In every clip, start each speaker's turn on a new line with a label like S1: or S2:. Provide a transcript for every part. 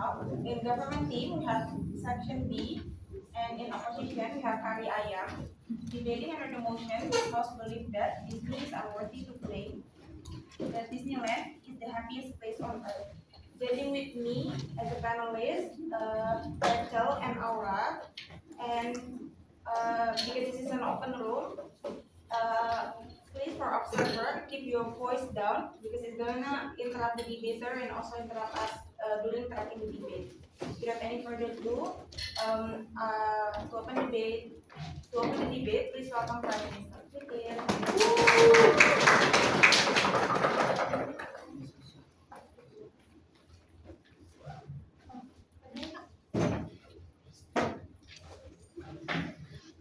S1: now. In government team, we have section B, and in opposition, we have Kari Ayam. Debating under the motion, House believe that Disney is unworthy to claim that Disneyland is the happiest place on earth. Dealing with me as a panelist, Rachel and Aura, and because this is an open room, uh, please for observer keep your voice down because it's gonna interrupt the debater and also interrupt us during interrupting the debate. Without any further ado, to open the debate, please welcome Prime Minister Dian.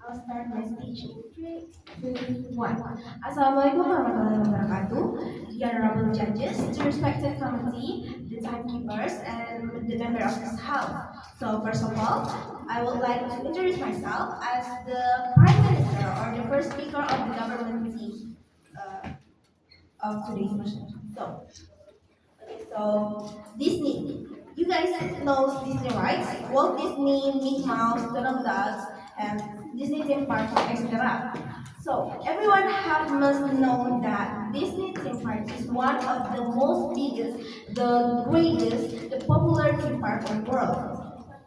S2: I'll start my speech in 3, 2, 1. Assalamualaikum warahmatullahi wabarakatuh. The honorable judges, the respected committee, the timekeepers, and the member of this house. So first of all, I would like to introduce myself as the Prime Minister or the first speaker of the government team of today's session. So Disney. You guys know Disney, right? Walt Disney, Mickey Mouse, Donald Ducks, and Disney theme park, etc. So everyone must know that Disney theme park is one of the most biggest, the greatest, the popular theme park in the world.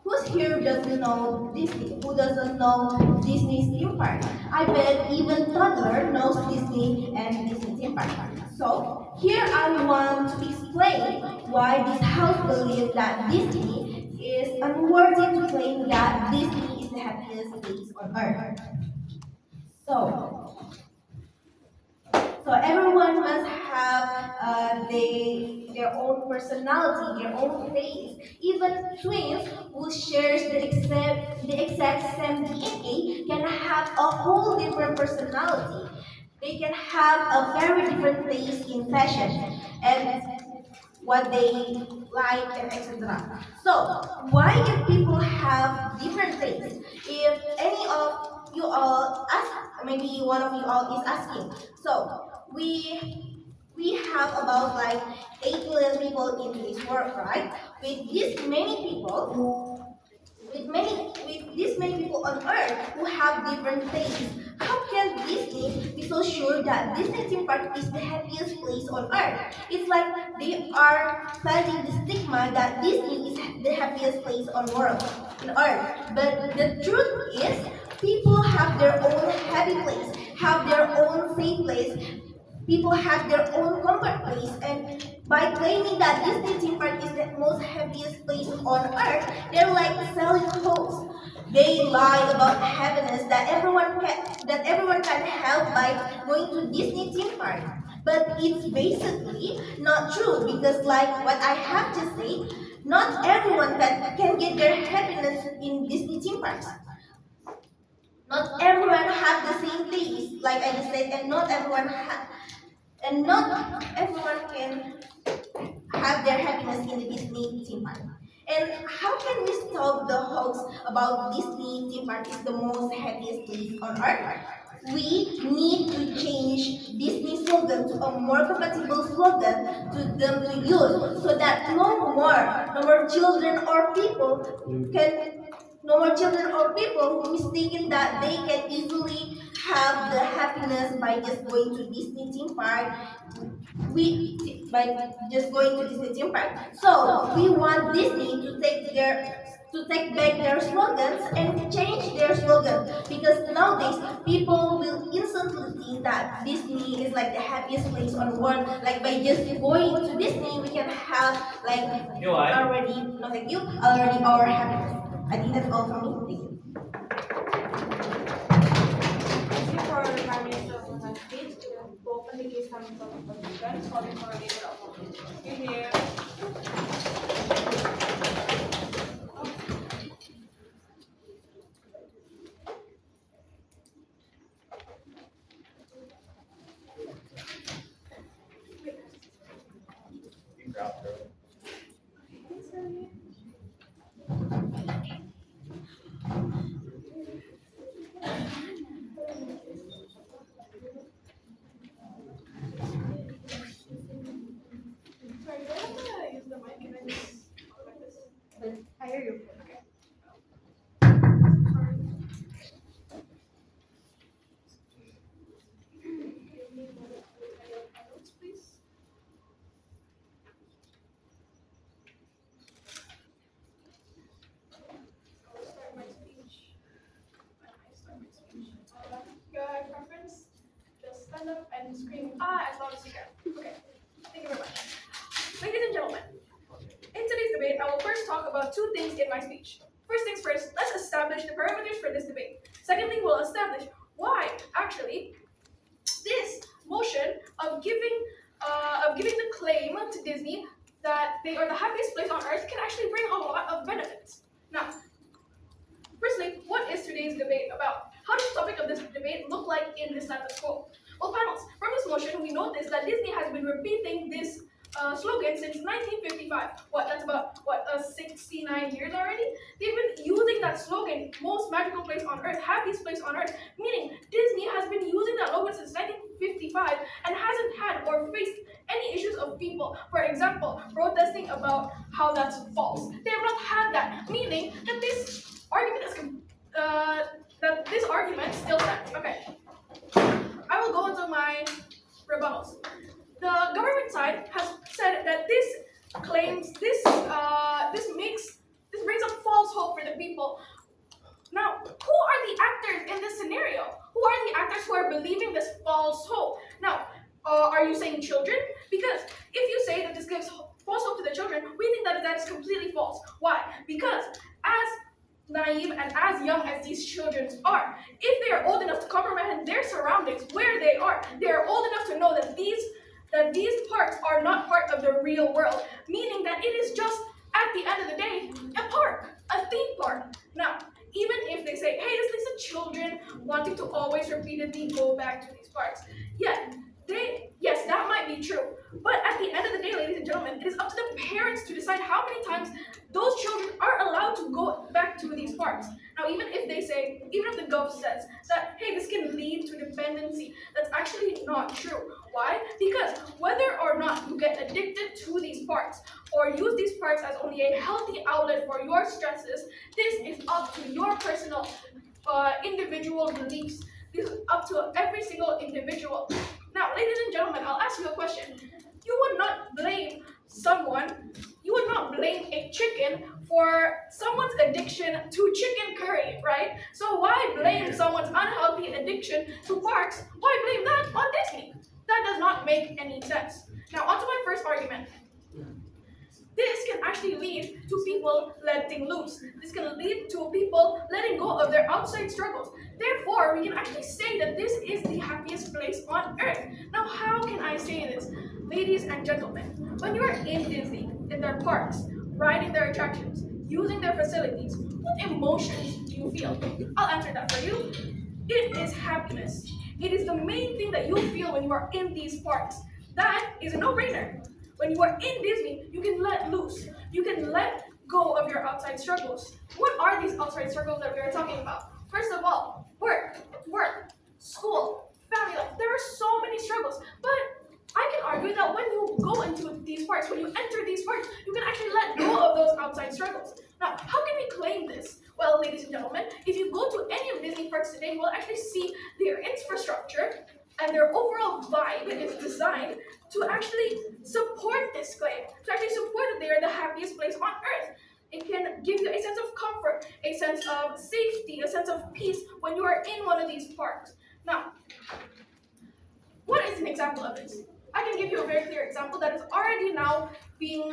S2: Who's here doesn't know Disney? Who doesn't know Disney's theme park? I bet even toddler knows Disney and Disney theme park. So here I want to explain why this house believes that Disney is unworthy to claim that Disney is the happiest place on earth. So, so everyone must have their own personality, their own taste. Even twins who shares the exact same DNA can have a whole different personality. They can have a very different taste in fashion and what they like and etc. So why if people have different tastes? If any of you all ask, maybe one of you all is asking. So we have about like 8 million people in this world, right? With this many people on earth who have different tastes, how can Disney be so sure that Disney theme park is the happiest place on earth? It's like they are planting the stigma that Disney is the happiest place on earth. But the truth is, people have their own happy place, have their own safe place. People have their own comfort place, and by claiming that Disney theme park is the most happiest place on earth, they're like selling hopes. They lie about happiness that everyone can have by going to Disney theme park. But it's basically not true because, like what I have to say, not everyone can get their happiness in Disney theme parks. Not everyone have the same taste, like I just said, and not everyone can have their happiness in the Disney theme park. And how can we stop the hoax about Disney theme park is the most happiest place on earth? We need to change Disney slogan to a more compatible slogan to them to use so that no more children or people can no more children or people who mistaken that they can easily have the happiness by just going to Disney theme park. By just going to Disney theme park. So we want Disney to take back their slogans and change their slogan because nowadays people will instantly think that Disney is like the happiest place on the world. Like by just going to Disney, we can have like already our happiness. I think that's all from me. Thank you.
S1: Thank you for the Prime Minister for her speech. To open the case coming from opposition, calling for a leader of opposition. Here.
S3: talk about two things in my speech. First things first, let's establish the parameters for this debate. Secondly, we'll establish why actually this motion of giving the claim to Disney that they are the happiest place on earth can actually bring a lot of benefits. Now, firstly, what is today's debate about? How does the topic of this debate look like in this status quo? Well, panels, from this motion, we notice that Disney has been repeating this slogan since 1955. That's about 69 years already? They've been using that slogan, most magical place on earth, happiest place on earth, meaning Disney has been using that slogan since 1955 and hasn't had or faced any issues of people, for example, protesting about how that's false. They have not had that, meaning that this argument is still stands. Okay, I will go into my rebuttals. The government side has said that this claims this brings up false hope for the people. Now, who are the actors in this scenario? Who are the actors who are believing this false hope? Now, are you saying children? Because if you say that this gives false hope to the children, we think that is completely false. Why? Because as naive and as young as these children are, if they are old enough to comprehend their surroundings, where they are old enough to know that these parks are not part of the real world, meaning that it is just, at the end of the day, a park, a theme park. Now, even if they say, hey, this leads to children wanting to always repeatedly go back to these parks, yes, that might be true. But at the end of the day, ladies and gentlemen, it is up to the parents to decide how many times those children are allowed to go back to these parks. Now, even if the gov says that, hey, this can lead to dependency, that's actually not true. Why? Because whether or not you get addicted to these parks or use these parks as only a healthy outlet for your stresses, this is up to your personal individual beliefs. This is up to every single individual. Now, ladies and gentlemen, I'll ask you a question. You would not blame a chicken for someone's addiction to chicken curry, right? So why blame someone's unhealthy addiction to parks? Why blame that on Disney? That does not make any sense. Now, on to my first argument. This can actually lead to people letting loose. This can lead to people letting go of their outside struggles. Therefore, we can actually say that this is the happiest place on earth. Now, how can I say this? Ladies and gentlemen, when you are in Disney, in their parks, riding their attractions, using their facilities, what emotions do you feel? I'll answer that for you. It is happiness. It is the main thing that you feel when you are in these parks. That is a no-brainer. When you are in Disney, you can let loose. You can let go of your outside struggles. What are these outside struggles that we are talking about? First of all, work, school, family life. There are so many struggles. But I can argue that when you go into these parks, when you enter these parks, you can actually let go of those outside struggles. Now, how can we claim this? Well, ladies and gentlemen, if you go to any of Disney parks today, you will actually see their infrastructure and their overall vibe is designed to actually support this claim, to actually support that they are the happiest place on earth. It can give you a sense of comfort, a sense of safety, a sense of peace when you are in one of these parks. Now, what is an example of this? I can give you a very clear example that is already now in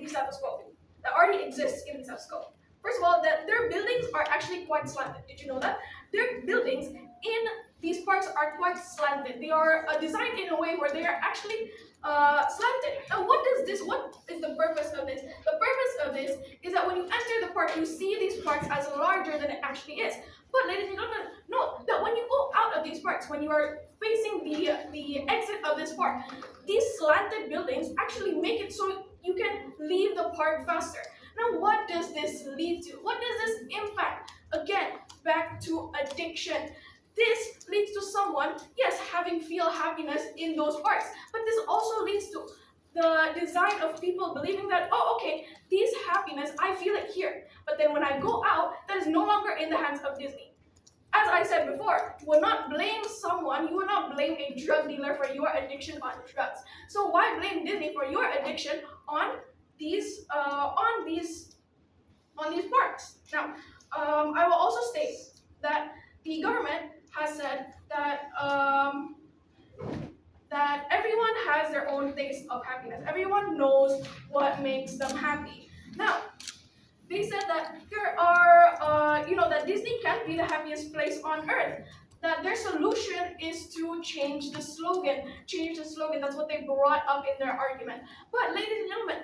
S3: the status quo, that already exists in the status quo. First of all, that their buildings are actually quite slanted. Did you know that? Their buildings in these parks are quite slanted. They are designed in a way where they are actually slanted. Now, what is the purpose of this? The purpose of this is that when you enter the park, you see these parks as larger than it actually is. But ladies and gentlemen, note that when you go out of these parks, when you are facing the exit of this park, these slanted buildings actually make it so you can leave the park faster. Now, what does this lead to? What does this impact? Again, back to addiction. This leads to someone, yes, feel happiness in those parks, but this also leads to the design of people believing that, oh, okay, this happiness, I feel it here. But then when I go out, that is no longer in the hands of Disney. As I said before, you will not blame someone, you will not blame a drug dealer for your addiction on drugs. So why blame Disney for your addiction on these parks? Now, I will also state that the government has said that that everyone has their own taste of happiness. Everyone knows what makes them happy. Now, they said that there are, that Disney can't be the happiest place on earth. That their solution is to change the slogan. Change the slogan. That's what they brought up in their argument. But, ladies and gentlemen,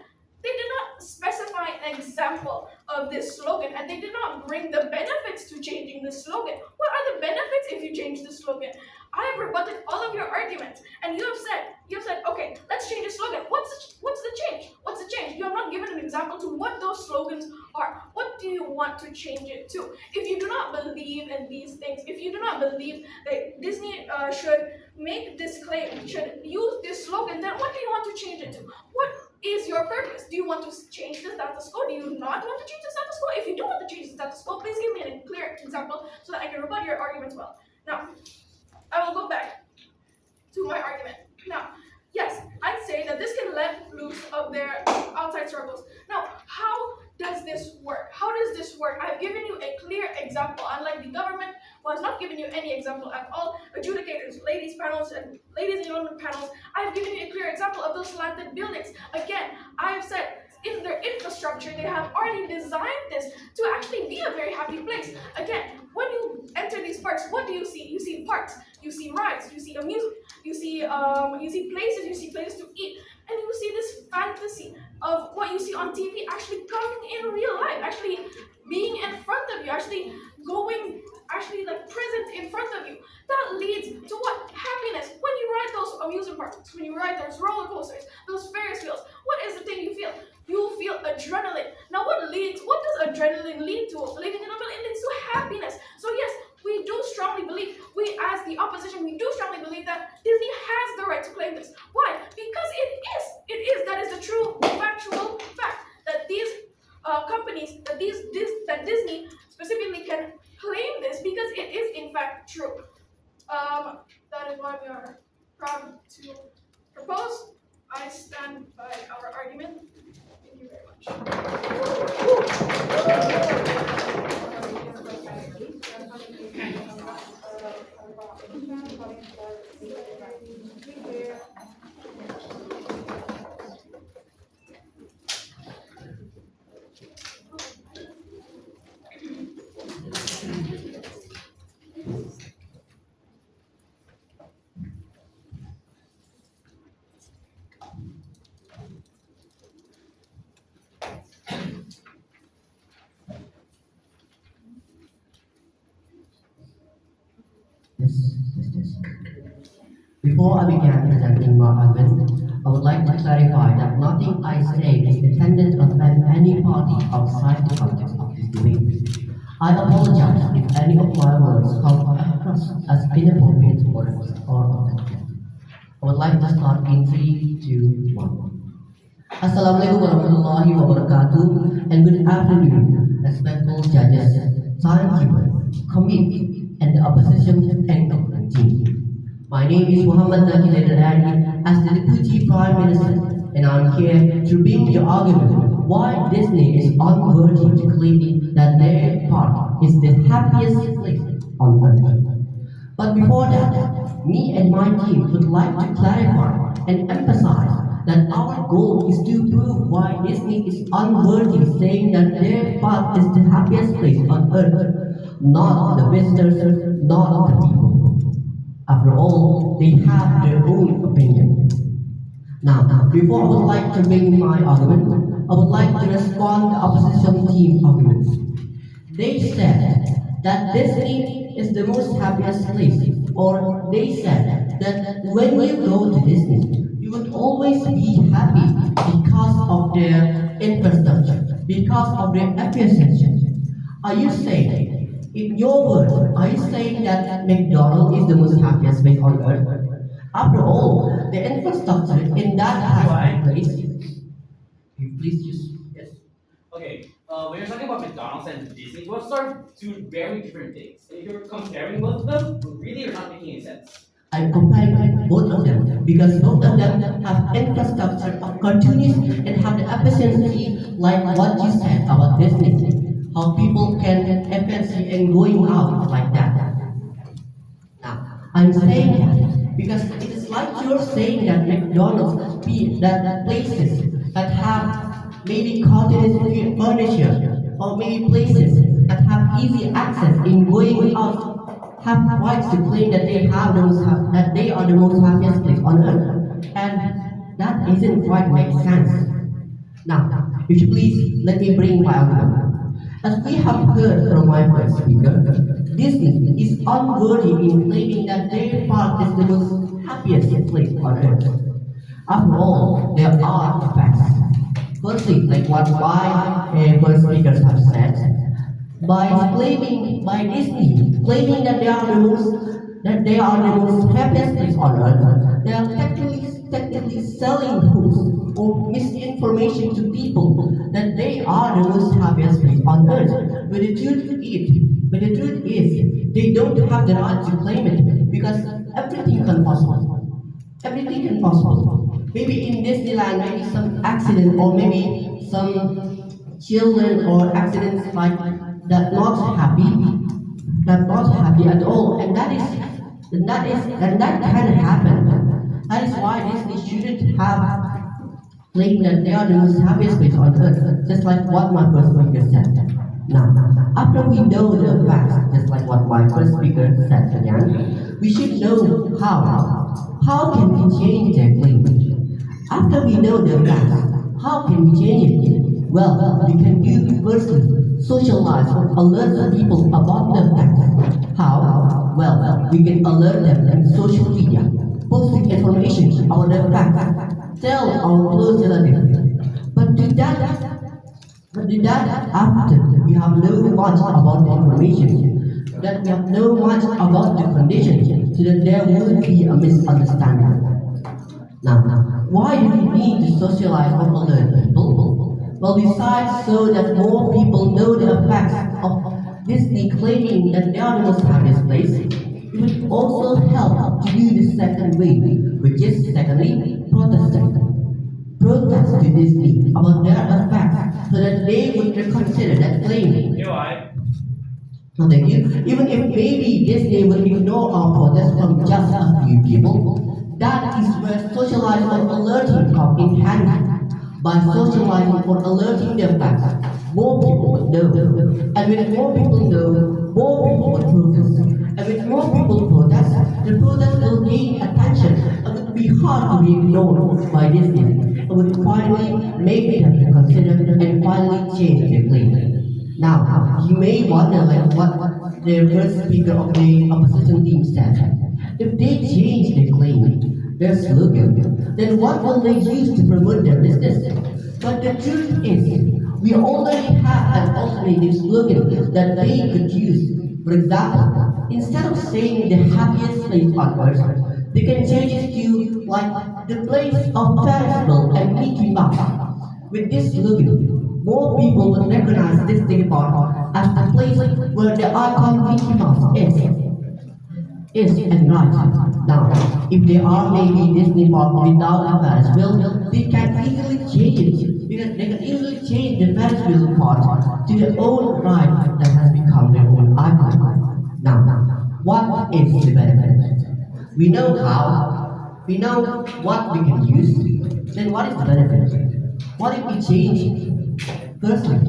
S3: they did not specify an example of this slogan, and they did not bring the benefits to changing the slogan. What are the benefits if you change the slogan? I have rebutted all of your arguments, and you have said, okay, let's change the slogan. What's the change? What's the change? You have not given an example to what those slogans are. What do you want to change it to? If you do not believe in these things, if you do not believe that Disney should make this claim, should use this slogan, then what do you want to change it to? What is your purpose? Do you want to change the status quo? Do you not want to change the status quo? If you don't want to change the status quo, please give me a clear example so that I can rebut your arguments well. Now, I will go back to my argument. Now, yes, I'd say that this can let loose of their outside struggles. Now, how does this work? How does this work? I've given you a clear example, unlike the government who has not given you any example at all. Adjudicators, ladies and gentlemen panels, I've given you a clear example of those slanted buildings. Again, I have said in their infrastructure, they have already designed this to actually be a very happy place. Again, when you enter these parks, what do you see? You see parks, you see rides, you see amusement, you see places to eat, and you see this fantasy of what you see on TV actually coming in real life, actually being in front of you, actually present in front of you. That leads to what? Happiness. When you ride those amusement parks, when you ride those roller coasters, those Ferris wheels, what is the thing you feel? You feel adrenaline. Now what does adrenaline lead to? Ladies and gentlemen, it leads to happiness. So yes, we do strongly believe, we as the opposition, we do strongly believe that Disney has the right to claim this. Why? Because that is the true factual fact that these companies, that Disney specifically can claim this because it is in fact true. That is why we are proud to propose. I stand by our argument. Thank you very much.
S4: Before I begin presenting my argument, I would like to clarify that nothing I say is intended to offend any party outside the context of this debate. I apologize if any of my words come across as inappropriate or offensive. I would like to start in 3, 2, 1. Assalamualaikum warahmatullahi wabarakatuh, and good afternoon, respectful judges, timekeepers, committee, and the opposition and team. My name is Muhammad Zaki Zaidulani as the Deputy Prime Minister, and I'm here to bring the argument why Disney is unworthy to claim that their park is the happiest place on earth. But before that, me and my team would like to clarify and emphasize that our goal is to prove why Disney is unworthy, saying that their park is the happiest place on earth, not the visitors, not the people. After all, they have their own opinion. Now, before I would like to bring my argument, I would like to respond to the opposition team arguments. They said that Disney is the most happiest place, or they said that when you go to Disney, you would always be happy because of their infrastructure, because of their efficiency. Are you saying, in your words, are you saying that McDonald's is the most happiest place on earth? After all, the infrastructure in that has place. Please just
S5: Yes. Okay. When you're talking about McDonald's and Disney, those are two very different things. If you're comparing both of them, really you're not making any sense.
S4: I'm comparing both of them because both of them have infrastructure of continuous and have the efficiency like what you said about Disney. How people can efficiency and going out like that. Now, I'm saying that because it is It's like you're saying that McDonald's, that places that have maybe continental furniture, or maybe places that have easy access in going out, have rights to claim that that they are the most happiest place on earth. And that isn't quite make sense. Now, if you please, let me bring my argument. As we have heard from my first speaker, Disney is unworthy in claiming that their park is the most happiest place on earth. After all, there are facts. Firstly, like what my first speakers have said, by Disney claiming that they are the most happiest place on earth, they are technically selling hoops or misinformation to people that they are the most happiest place on earth. But the truth is, they don't have the right to claim it because everything can possible. Everything can possible. Maybe in Disneyland, maybe some accident or maybe some children or accidents like that not happy at all, and that can happen. That is why Disney shouldn't have claimed that they are the most happiest place on earth, just like what my first speaker said. Now, after we know the facts, just like what my first speaker said again, we should know how. How can we change their claim? After we know the facts, how can we change it? Well, we can do firstly, socialize or alert the people about the facts. How? Well, we can alert them in social media, posting information about the facts, tell our close relatives. But to that after we have known much about the information, that we have known much about the conditions, so that there would be a misunderstanding. Now, why do we need to socialize or alert people? Well, besides so that more people know the effects of Disney claiming that they are the most happiest place, it would also help to do the second way, which is secondly, protest to Disney about their effects so that they would reconsider that claim. No, thank you. Even if maybe Disney will ignore our protest from just a few people, that is where socializing or alerting come in handy. By socializing or alerting their facts, more people would know. And when more people know, more people would protest. And when more people protest, the protest will gain attention and would be hard to be ignored by Disney. And would finally make them consider and finally change their claim. Now, you may wonder like what the first speaker of the opposition team said. If they change their claim, their slogan, then what will they use to promote their business? But the truth is, we already have an alternative slogan that they could use. For example, instead of saying the happiest place on earth, they can change it to like the place of Paris and Mickey Mouse. With this slogan, more people would recognize this theme park as the place where the icon Mickey Mouse is. Yes, and right. Now, if they are maybe Disney park without a Ferris wheel, they can easily change it. Because they can easily change the Ferris wheel part to their own ride that has become their own icon. Now, what is the benefit? We know how, we know what we can use, then what is the benefit? What if we change it? Firstly,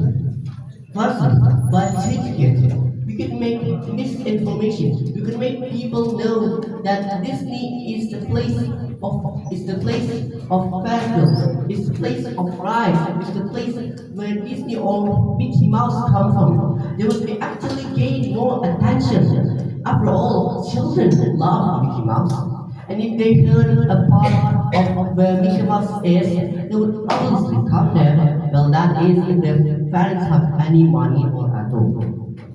S4: by changing it, we can make misinformation. We can make people know that Disney is the place of festivals, is the place of rides, is the place where Disney or Mickey Mouse come from. They will be actually gain more attention. After all, children love Mickey Mouse. And if they heard a part of where Mickey Mouse is, they would obviously come there. Well, that is if their parents have any money or at all.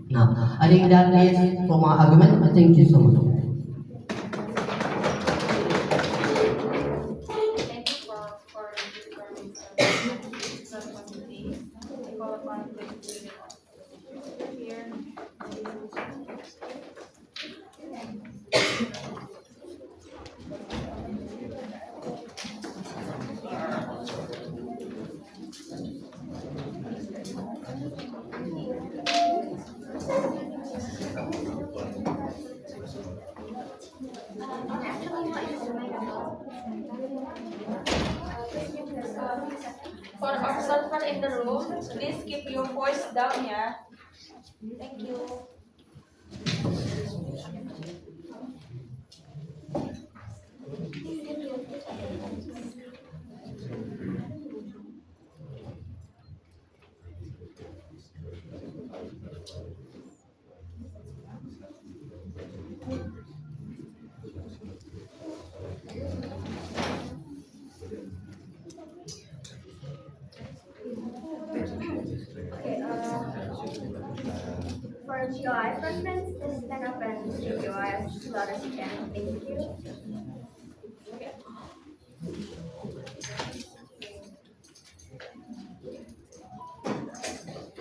S4: Now, I think that is for my argument. Thank you so much.
S1: Thank you for confirming some quantity. I call upon the here. in the room, please keep your voice down, yeah. Thank you.
S2: Okay, for GI preference, just stand up and say GI as loud as you can. Thank you.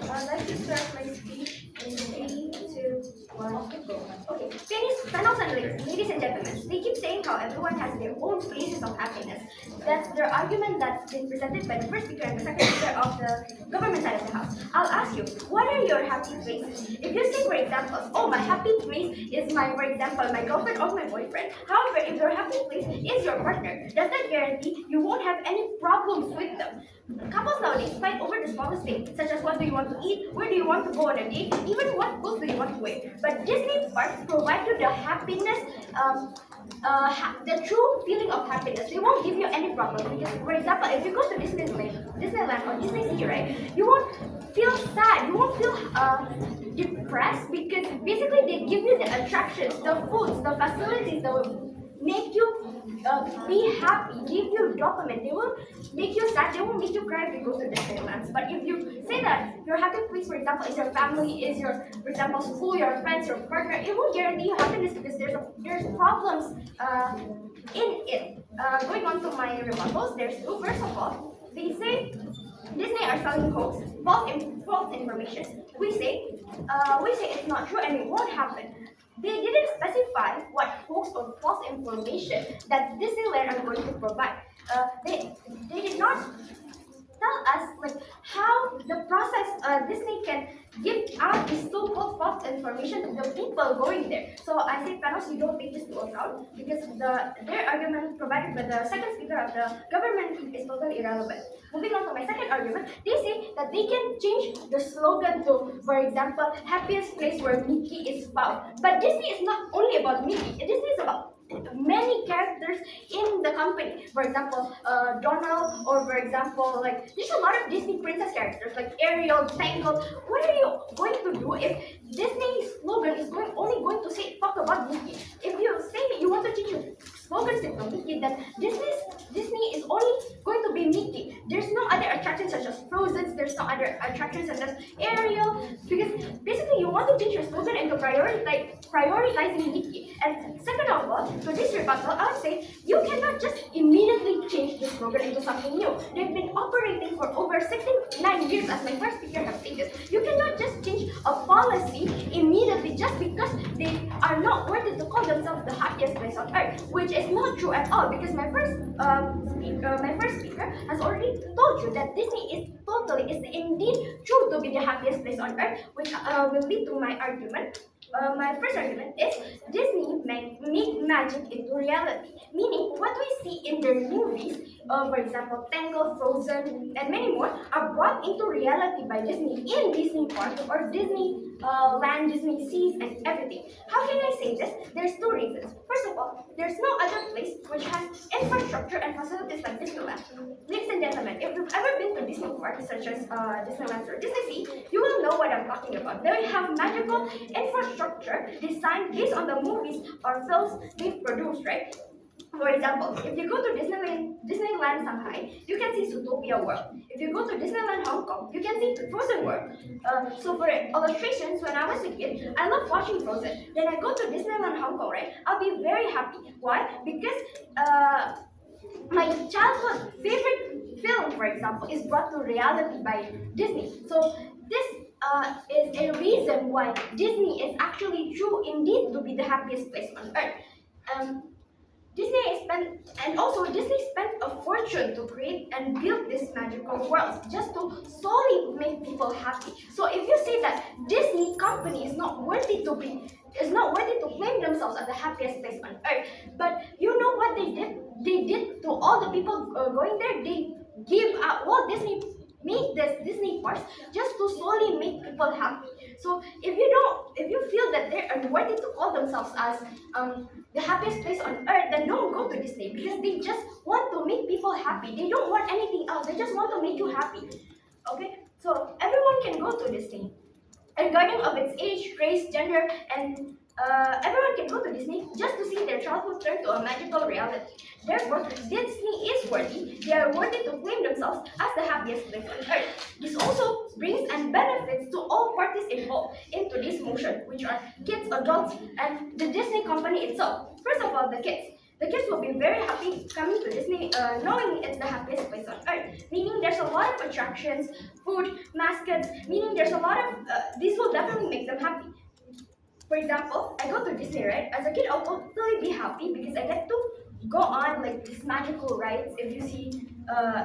S2: I'd like to start my speech in 3, 2, 1, go. Okay, panels and ladies and gentlemen, they keep saying how everyone has their own places of happiness. That's their argument that's been presented by the first speaker and the second speaker of the government side of the house. I'll ask you, what are your happy places? If you say, for example, oh, my happy place is for example, my girlfriend or my boyfriend. However, if your happy place is your partner, does that guarantee you won't have any problems with them? Couples nowadays fight over the smallest things, such as what do you want to eat, where do you want to go on a date, even what clothes do you want to wear. But Disney parks provide you the happiness, the true feeling of happiness. They won't give you any problem because, for example, if you go to Disneyland or Disney Sea, right, you won't feel sad, you won't feel depressed because basically they give you the attractions, the foods, the facilities, the make you be happy, give you dopamine. They won't make you sad, they won't make you cry if you go to Disneyland. But if you say that your happy place, for example, is your family, is your, for example, school, your friends, your partner, it won't guarantee you happiness because there's problems in it. Going on to my rebuttals, there's two. First of all, they say Disney are selling hoax, false information. We say it's not true and it won't happen. They didn't specify what hoax or false information that Disneyland are going to provide. They did not tell us like how the process Disney can give out this so-called false information to the people going there. So I say panels, you don't take this to account because their argument provided by the second speaker of the government is totally irrelevant. Moving on to my second argument, they say that they can change the slogan to, for example, happiest place where Mickey is found. But Disney is not only about Mickey. Disney is about many characters in the company. For example, Donald, or for example, like there's a lot of Disney princess characters like Ariel, Tangled. What are you going to do if Disney's slogan is only going to say talk about Mickey? If you say that you want to change your slogan to Mickey, that Disney is only going to be Mickey. There's no other attractions such as Frozen. There's no other attractions such as Ariel. Because basically, you want to change your slogan into prioritizing Mickey. And second of all, to this rebuttal, I would say you cannot just immediately change the slogan into something new. They've been operating for over 69 years, as my first speaker has stated. You cannot just change a policy immediately just because they are not worthy to call themselves the happiest place on earth, which is not true at all. Because my first speaker has already told you that Disney is indeed true to be the happiest place on earth, which will lead to my argument. My first argument is Disney make magic into reality, meaning what we see in their movies, for example, Tangled, Frozen, and many more, are brought into reality by Disney in Disney Park or Disney Land, Disney Seas, and everything. How can I say this? There's two reasons. First of all, there's no other place which has infrastructure and facilities like Disneyland. Ladies and gentlemen, if you've ever been to Disney parks such as Disneyland or Disney Sea, you will know what I'm talking about. They have magical infrastructure designed based on the movies or films they've produced, right? For example, if you go to Disneyland Shanghai, you can see Zootopia World. If you go to Disneyland Hong Kong, you can see Frozen World. So for illustrations, when I was a kid, I loved watching Frozen. Then I go to Disneyland Hong Kong, right? I'll be very happy. Why? Because my childhood favorite film, for example, is brought to reality by Disney. So this is a reason why Disney is actually true indeed to be the happiest place on earth. Disney spent a fortune to create and build this magical world just to solely make people happy. So if you say that Disney company is not worthy to claim themselves as the happiest place on earth, but you know what they did? They did to all the people going there. They give Walt Disney
S6: make this Disney parks just to solely make people happy. So if you feel that they're unworthy to call themselves as the happiest place on earth, then don't go to Disney because they just want to make people happy. They don't want anything else. They just want to make you happy. Okay, so everyone can go to Disney, regarding of its age, race, gender, and everyone can go to Disney just to see their childhood turn to a magical reality. Therefore, Disney is worthy. They are worthy to claim themselves as the happiest place on earth. This also brings and benefits to all parties involved into this motion, which are kids, adults, and the Disney company itself. First of all, the kids. The kids will be very happy coming to Disney, knowing it's the happiest place on earth. Meaning there's a lot of attractions, food, mascots. Meaning there's a lot of these will definitely make them happy. For example, I go to Disney, right? As a kid, I'll totally be happy because I get to go on like these magical rides. If you see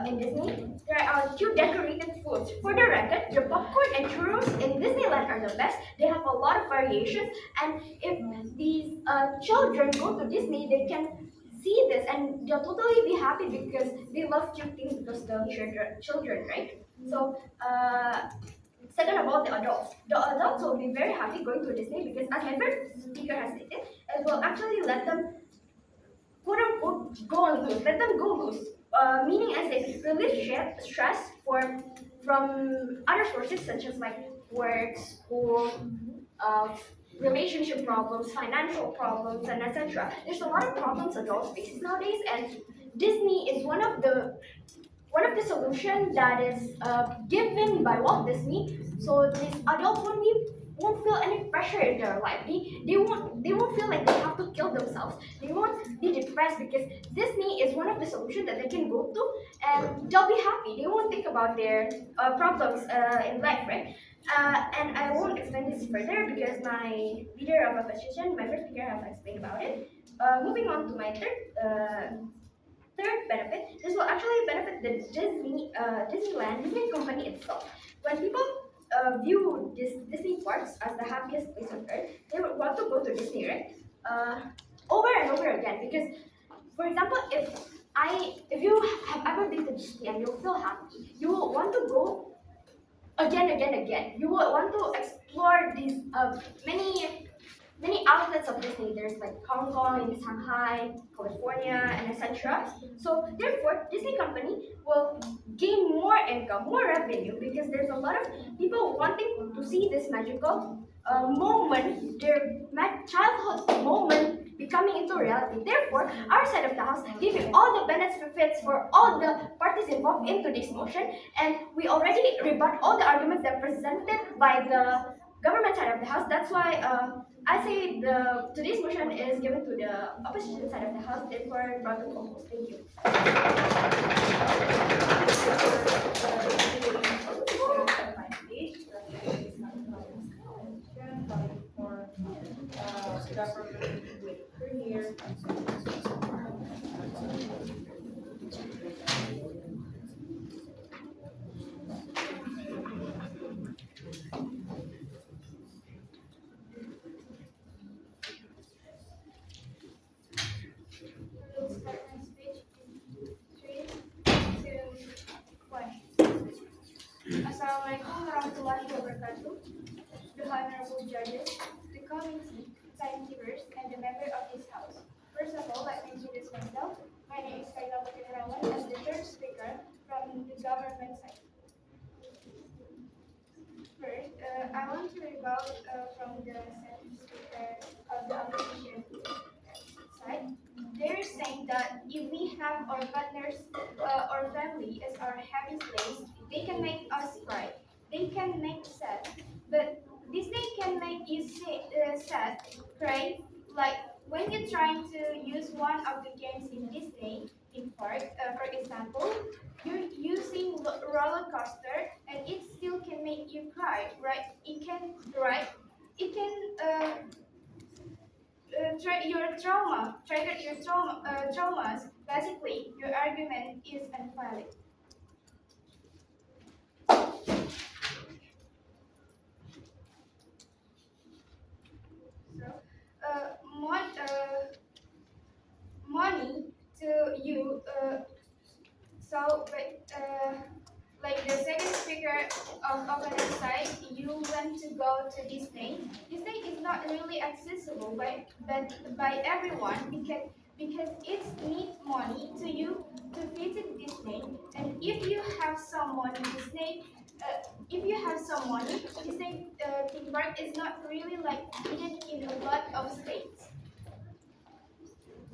S6: in Disney, there are cute decorated foods. For the record, the popcorn and churros in Disneyland are the best. They have a lot of variations, and if these children go to Disney, they can see this and they'll totally be happy because they love cute things because the children, right? So. Second of all, the adults. The adults will be very happy going to Disney because, as my first speaker has stated, it will actually let them, quote unquote, go on loose. Let them go loose. Meaning, as they relieve stress from other sources such as like work, school, uh, relationship problems, financial problems, and etc. There's a lot of problems adults face nowadays, and Disney is one of the solutions that is given by Walt Disney, so these adults won't feel any pressure in their life. They won't feel like they have to kill themselves. They won't be depressed because Disney is one of the solutions that they can go to, and they'll be happy. They won't think about their problems in life, right? And I won't explain this further because my leader of opposition, my first speaker, has explained about it. Moving on to my third benefit, this will actually benefit the Disney company itself. When people view Disney parks as the happiest place on earth, they would want to go to Disney, right? Over and over again. Because, for example, if you have ever been to Disney and you feel happy, you will want to go again. You will want to explore these many outlets of Disney. There's like Hong Kong, Shanghai, California, and etc. So therefore, Disney company will gain more income, more revenue because there's a lot of people wanting to see this magical moment, their childhood moment becoming into reality. Therefore, our side of the house giving all the benefits for all the parties involved into this motion, and we already rebut all the arguments that presented by the government side of the house. That's why I say today's motion is given to the opposition side of the house. Therefore, brought to focus. Thank you.
S7: Will start my speech in 3, 2, 1. Assalamualaikum warahmatullahi wabarakatuh. The honorable judges, the committee, timekeepers, and the member of this house. First of all, let me introduce myself. My name is Palopo as the third speaker from the government side. First, I want to rebut from the second speaker of the opposition side. They're saying that if we have our partners or family as our happy place, they can make us cry. They can make sad. But Disney can make you sad, cry. Like when you're trying to use one of the games in Disney in park, for example, you're using roller coaster and it still can make you cry, right? It can, right? It can trigger your traumas. Basically, your argument is invalid. So, money to you. So, but like the second speaker of opponent side, you want to go to Disney. Disney is not really accessible by everyone because it's need money to you to visit Disney. And if you have someone Disney, if you have some money, Disney theme park is not really like needed in a lot of states.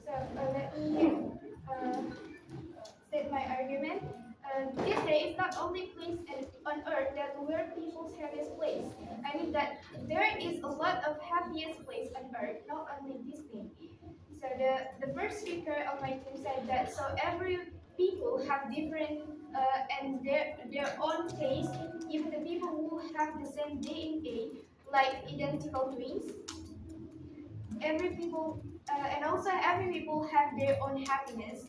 S7: So let me state my argument. Disney is not only place on earth that where people's happiest place. I mean that there is a lot of happiest place on earth, not only Disney. So the first speaker of my team said that so every people have different and their own taste. Even the people who have the same DNA, like identical twins, every people and also every people have their own happiness.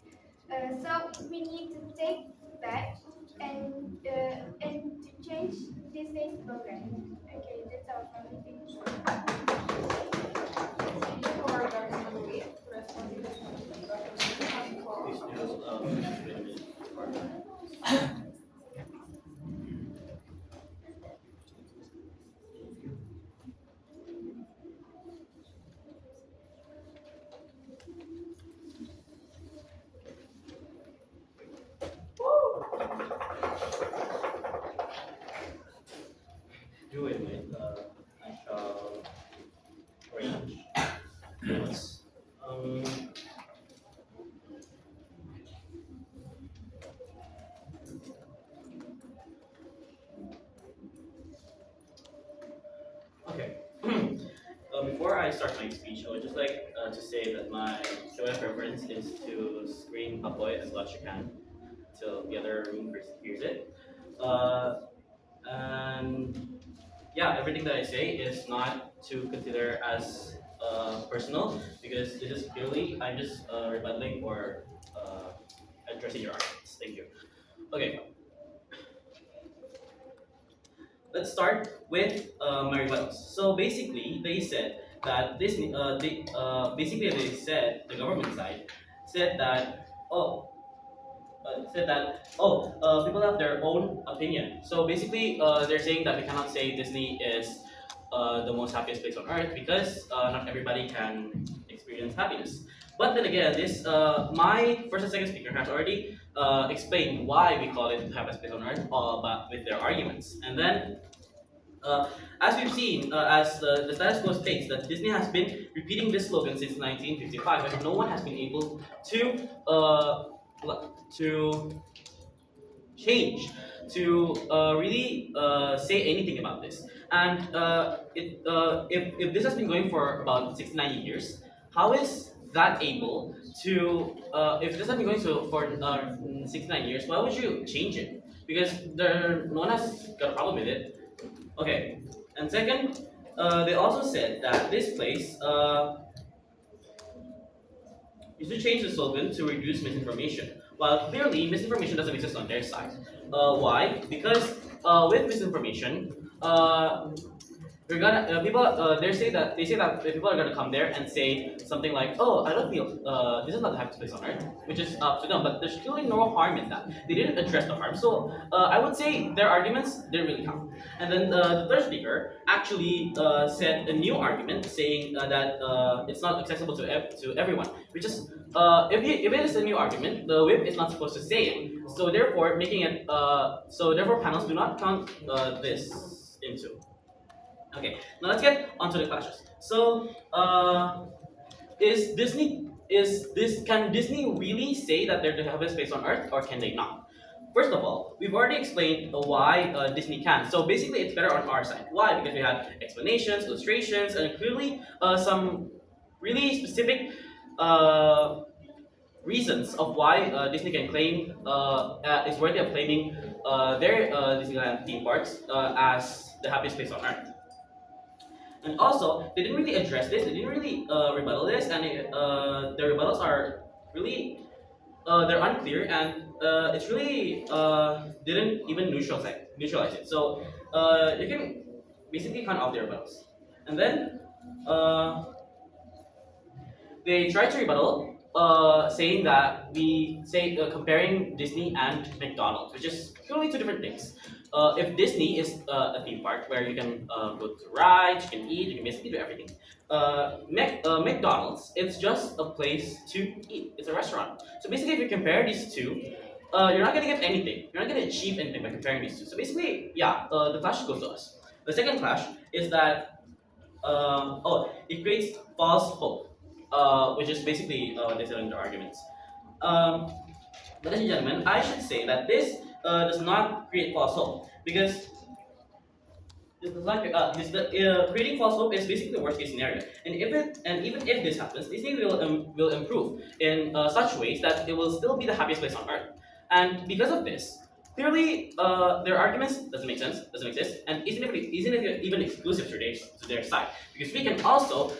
S7: So we need to take that and to change Disney's program. Okay, that's all from me. Thank you.
S1: For Dr. Louis to respond to the
S5: Do it with I shall arrange. Yes. Okay. Before I start my speech, I would just like to say that my show of preference is to scream Apoy as loud as you can till the other room hears it. And yeah, everything that I say is not to consider as personal because this is purely I'm just rebuttaling or addressing your arguments. Thank you. Okay, let's start with my rebuttals. So basically, they said that basically they said the government side said that people have their own opinion. So basically, they're saying that we cannot say Disney is the most happiest place on earth because not everybody can experience happiness. But then again, this my first and second speaker has already explained why we call it the happiest place on earth, but with their arguments. And then, as we've seen, as the status quo states that Disney has been repeating this slogan since 1955, and no one has been able to change, to really say anything about this. And if this has been going for about 69 years, how is that able to, if this has been going for 69 years, why would you change it? Because no one has got a problem with it. Okay, and second, they also said that this place is to change the slogan to reduce misinformation. While clearly misinformation doesn't exist on their side. Why? Because with misinformation, we're gonna they say that people are gonna come there and say something like, oh, I don't feel this is not the happiest place on earth, which is up to them. But there's really no harm in that. They didn't address the harm, so I would say their arguments didn't really count. And then the third speaker actually said a new argument saying that it's not accessible to everyone, which is if it is a new argument, the whip is not supposed to say it. So therefore, making it so therefore panels do not count this into. Okay, now let's get onto the clashes. So, can Disney really say that they're the happiest place on earth, or can they not? First of all, we've already explained why Disney can. So basically, it's better on our side. Why? Because we have explanations, illustrations, and clearly some really specific reasons of why Disney can claim is worthy of claiming their Disneyland theme parks as the happiest place on earth. And also, they didn't really address this. They didn't really rebuttal this, and their rebuttals are really they're unclear, and it's really didn't even neutralize it. So you can basically cut off their rebuttals, and then they tried to rebuttal saying that we say comparing Disney and McDonald's, which is purely two different things. If Disney is a theme park where you can go to rides, you can eat, you can basically do everything. McDonald's, it's just a place to eat. It's a restaurant. So basically, if you compare these two, you're not gonna get anything. You're not gonna achieve anything by comparing these two. So basically, yeah, the clash goes to us. The second clash is that it creates false hope, which is basically what they said in their arguments. Ladies and gentlemen, I should say that this does not create false hope because this does not creating false hope is basically the worst case scenario. And even if this happens, Disney will improve in such ways that it will still be the happiest place on earth. And because of this, clearly their arguments doesn't make sense, doesn't exist, and isn't even exclusive to their side. Because we can also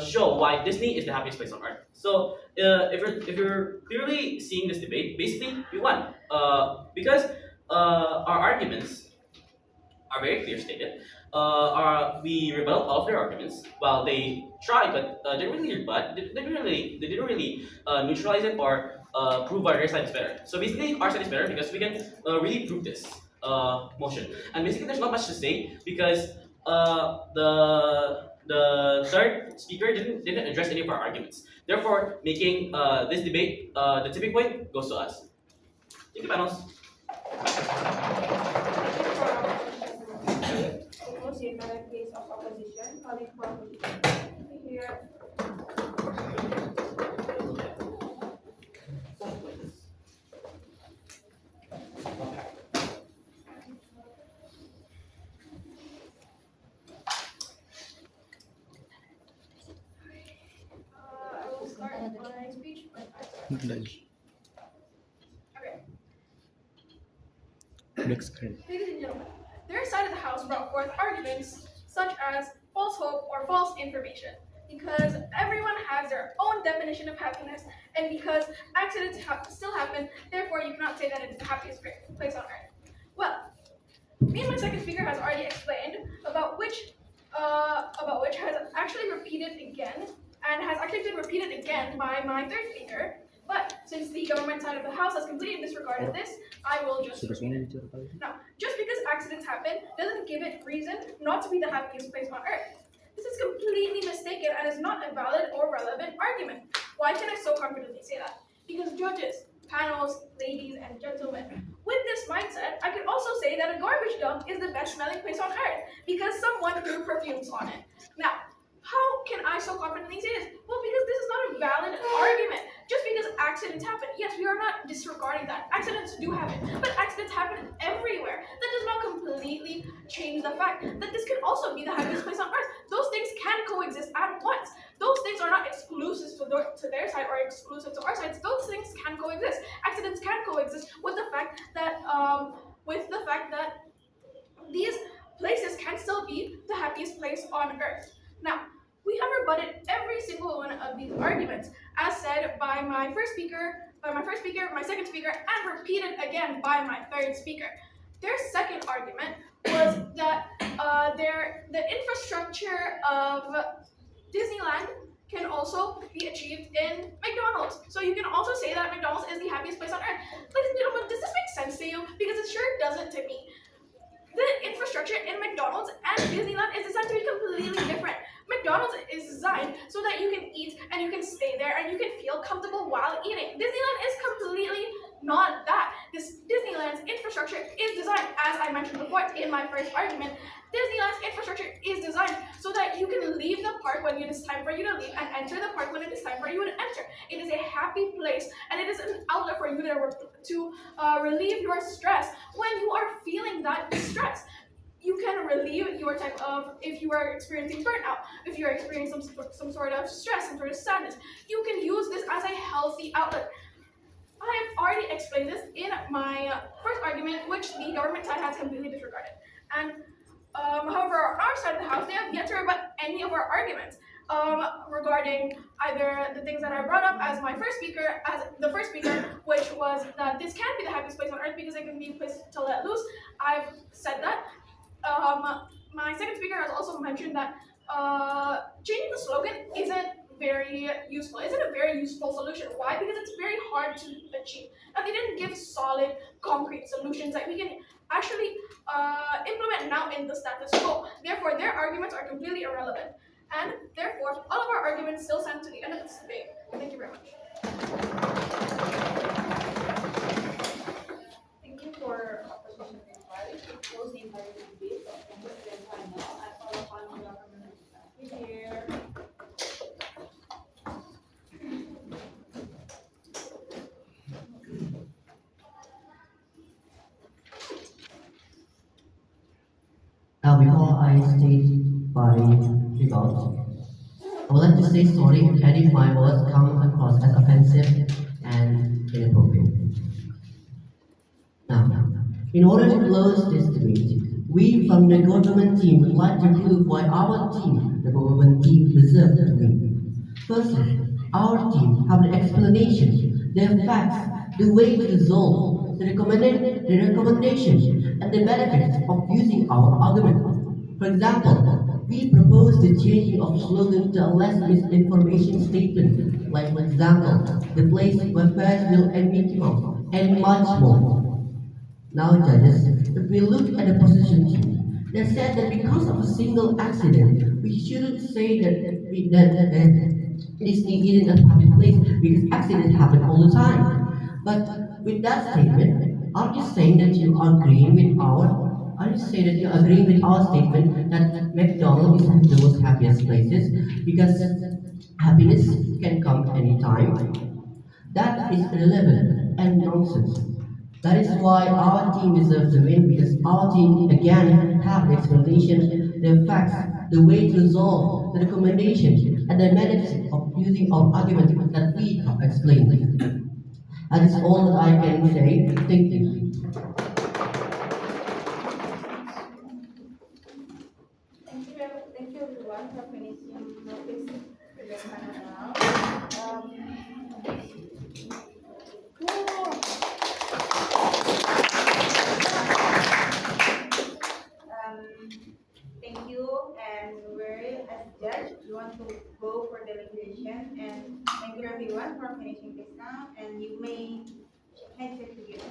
S5: show why Disney is the happiest place on earth. So if you're clearly seeing this debate, basically we won because our arguments are very clear stated. We rebutted all of their arguments. While they tried, but they didn't really rebut. They didn't really neutralize it or prove why their side is better. So basically, our side is better because we can really prove this motion. And basically, there's not much to say because the third speaker didn't address any of our arguments. Therefore, making this debate the tipping point goes to us. Thank you, panels.
S1: Proceed by the case of opposition, calling for here.
S3: I will start my speech. Okay.
S8: Next screen.
S3: Ladies and gentlemen, their side of the House brought forth arguments such as false hope or false information, because everyone has their own definition of happiness, and because accidents still happen, therefore you cannot say that it's the happiest place on earth. Well, me and my second speaker has already explained about which has actually repeated again, and has actually been repeated again by my third speaker. But since the government side of the House has completely disregarded this, I will just repeat it. Now, just because accidents happen doesn't give it reason not to be the happiest place on earth. This is completely mistaken and is not a valid or relevant argument. Why can I so confidently say that? Because judges, panels, ladies, and gentlemen, with this mindset, I could also say that a garbage dump is the best smelling place on earth because someone threw perfumes on it. Now, how can I so confidently say this? Well, because this is not a valid argument. Just because accidents happen, yes, we are not disregarding that. Accidents do happen, but accidents happen everywhere. That does not completely change the fact that this can also be the happiest place on earth. Those things can coexist at once. Those things are not exclusive to their side or exclusive to our sides. Those things can coexist. Accidents can coexist with the fact that these places can still be the happiest place on earth. Now, we have rebutted every single one of these arguments, as said by my first speaker, my second speaker, and repeated again by my third speaker. Their second argument was that the infrastructure of Disneyland can also be achieved in McDonald's. So you can also say that McDonald's is the happiest place on earth. Ladies and gentlemen, does this make sense to you? Because it sure doesn't to me. The infrastructure in McDonald's and Disneyland is designed to be completely different. McDonald's is designed so that you can eat and you can stay there and you can feel comfortable while eating. Disneyland is completely not that. This Disneyland's infrastructure is designed, as I mentioned before in my first argument, Disneyland's infrastructure is designed so that you can leave the park when it is time for you to leave and enter the park when it is time for you to enter. It is a happy place and it is an outlet for you to relieve your stress when you are feeling that stress. You can relieve your type of, if you are experiencing burnout, if you are experiencing some sort of stress, some sort of sadness, you can use this as a healthy outlet. I have already explained this in my first argument, which the government side has completely disregarded. And however, on our side of the House, they have yet to rebut any of our arguments regarding either the things that I brought up as the first speaker, which was that this can be the happiest place on earth because it can be a place to let loose. I've said that. My second speaker has also mentioned that changing the slogan isn't very useful. Is it a very useful solution? Why? Because it's very hard to achieve. Now they didn't give solid, concrete solutions that we can actually implement now in the status quo. Therefore, their arguments are completely irrelevant, and therefore, all of our arguments still stand to the end of this debate. Thank you very much.
S1: Thank you for opposition reply. Close the entire debate. And this is the final. I call upon the government to here.
S4: Now, before I state my rebuttal, I would like to say sorry if any of my words come across as offensive and inappropriate. Now, in order to close this debate, we from the government team would like to prove why our team, the government team, deserves to win. Firstly, our team have the explanation, the facts, the way to resolve, the recommendation, and the benefits of using our argument. For example, we propose the changing of slogan to a less misinformation statement, like for example, the place where Paris will end Mickey Mouse, and much more. Now, judges, if we look at the position team, they said that because of a single accident, we shouldn't say that Disney isn't a public place because accidents happen all the time. But with that statement, are you saying that you are agreeing with are you saying that you are agreeing with our statement that McDonald's is the most happiest places because happiness can come anytime? That is irrelevant and nonsense. That is why our team deserves to win because our team again have the explanation, the facts, the way to resolve, the recommendation, and the benefits of using our argument that we have explained. That is all that I can say. Thank you.
S1: Thank you everyone for finishing this previous panel now. Thank you, and we're as judge, we want to go for deliberation, and thank you everyone for finishing this now, and you may exit together.